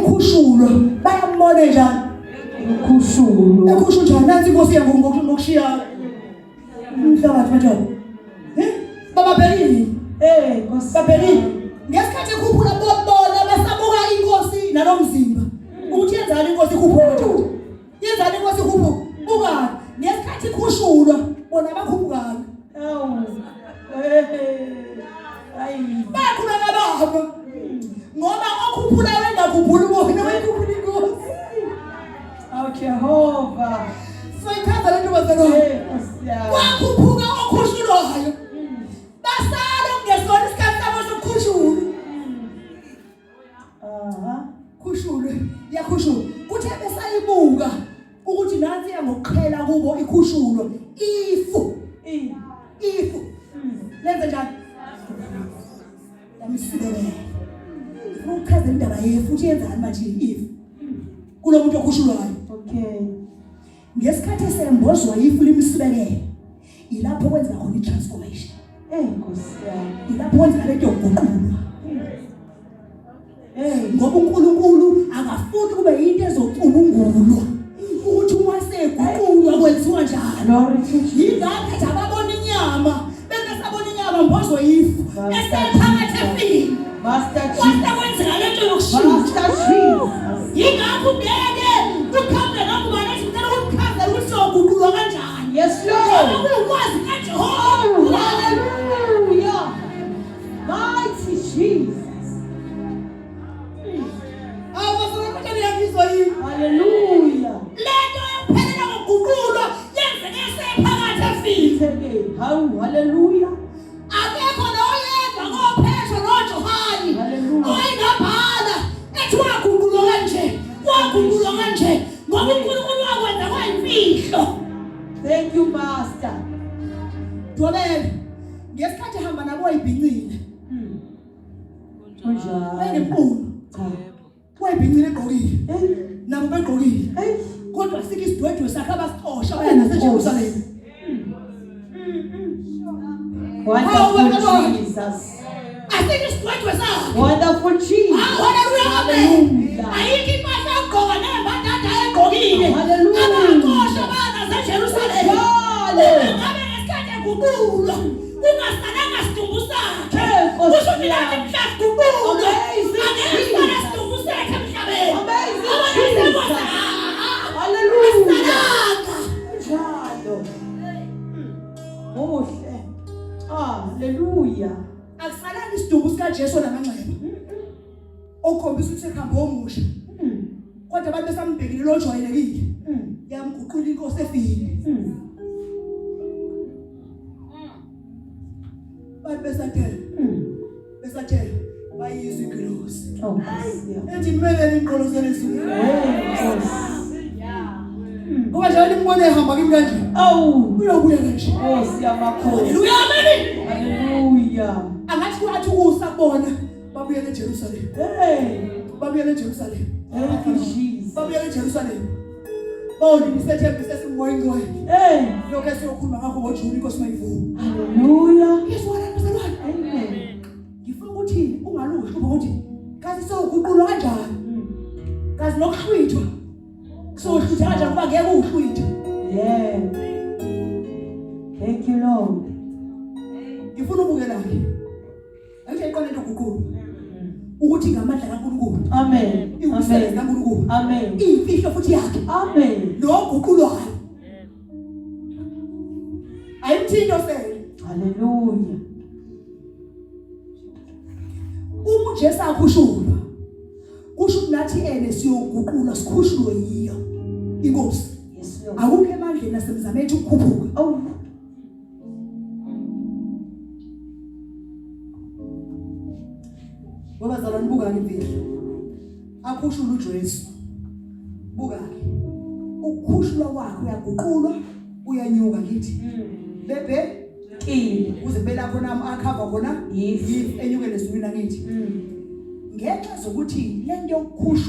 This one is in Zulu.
ukhushulwa bayambona njani ukhushulwa njani nansi inkosi yangu ngokushiya umhlabathi manje baba Bhelini Nkosi Bhelini ngesikhathi ekhuphula bona besabuka inkosi nalomzimba ukuthi yenzani inkosi ikhuphuka nje yenzani inkosi ikhuphuka buka ngesikhathi ikhushulwa bona bakhuphuka bakhula ngababa ngoba okhuphula wengakhuphula ubona wekhuphula inkosi Jehova soyikhamba lento bazalo wakhuphuka okhushulwayo basala ngesona isikhathi sabo sokukhushula khushulwe yakhushulwa kuthe besayibuka ukuthi nansi yangokuqhela kubo ikhushulwa ifu lenze njani yamsibele ukuchaza indaba yefu futhi yenzani manje ifu kulo muntu okhushulwayo ngesikhathi sembozwa ifu limsibekele ilapho kwenza khona itransformation Nkosi yami ilapho kwenza lento yokuguqulwa ngoba uNkulunkulu akafuni kube into ezocubungulwa ukuthi uma seguqulwa kwenziwa njalo yingakho nje ababona inyama bengasabona inyama mbozwa ifu esephakathi efini Master kwenzeka lento yokushintsha yingakho ngeke ukhambe ngakubona isicela ukuchaza ukuthi soguqulwa kanjani yes Lord ukwazi kaJehova hallelujah mighty Jesus hallelujah lento yokuphelela ngokuguqulwa yenzeke esephakathi efini hallelujah akekho noyedwa ngophesho noJohani oyingabhala ethi waguqulwa kanje ngoba uNkulunkulu wakwenza kwayimfihlo thank you master Ndebele ngesikhathi ehamba nabo ayibhincile njalo wayibhincile egqokile nabo begqokile kodwa sike isidwedwe sakhe abasixosha baya naseJerusalem wonderful Jesus asike isidwedwe sakhe wonderful Jesus hallelujah ayikho impahla yokugqoka nembadada egqokile abaqosha bana seJerusalem ngabe ngesikhathi eguqulwa ungasalanga sidumbu sakhe kusho ukuthi mhla siguqulwa angeke sidumbu sakhe emhlabeni hallelujah akusalanga isidumbu sikaJesu namangcebo okhombisa ukuthi ekhamba omusha kodwa abantu besambhekile lojwayelekile yamguqula inkosi efile bathi besathela bayizwe ingelosi ethi kumele inqolo selizulu ngoba njalo imbone ehamba kimi kanje uyobuya kanje hallelujah amen hallelujah angathi wathi usabona babuyele eJerusalem babuyele eJerusalem babuyele eJerusalem bawundi isethembe sesimoyingoyi lokho esiyokhuluma ngakho ngoJuni inkosi mayivuka hallelujah yesona mzalwane amen ngifuna ukuthi ungalusho ukuthi kazi soguqulwa kanjani kazi nokuhlwithwa sohlutha kanjani kuba ngeke uhlwithwe thank you Lord ngifuna ubuke laphi ayithi iqonde ukuguqulwa ukuthi ngamandla kaNkulunkulu amen imsebenzi kaNkulunkulu amen imfihlo futhi yakhe amen noguqulwayo ayimthinto sele hallelujah uma uJesu akhushulwa kusho ukuthi nathi siyoguqulwa sikhushulwe yiyo inkosi yes Lord akukho emandleni nasemzameni ukukhuphuka ngoba zalwane buka imfihlo akhushula uJesu buka ukukhushulwa kwakhe uyaguqulwa uyanyuka ngithi bebe uze bela khona akhava khona enyuke lesibina ngithi ngenxa zokuthi lento yokukhushulwa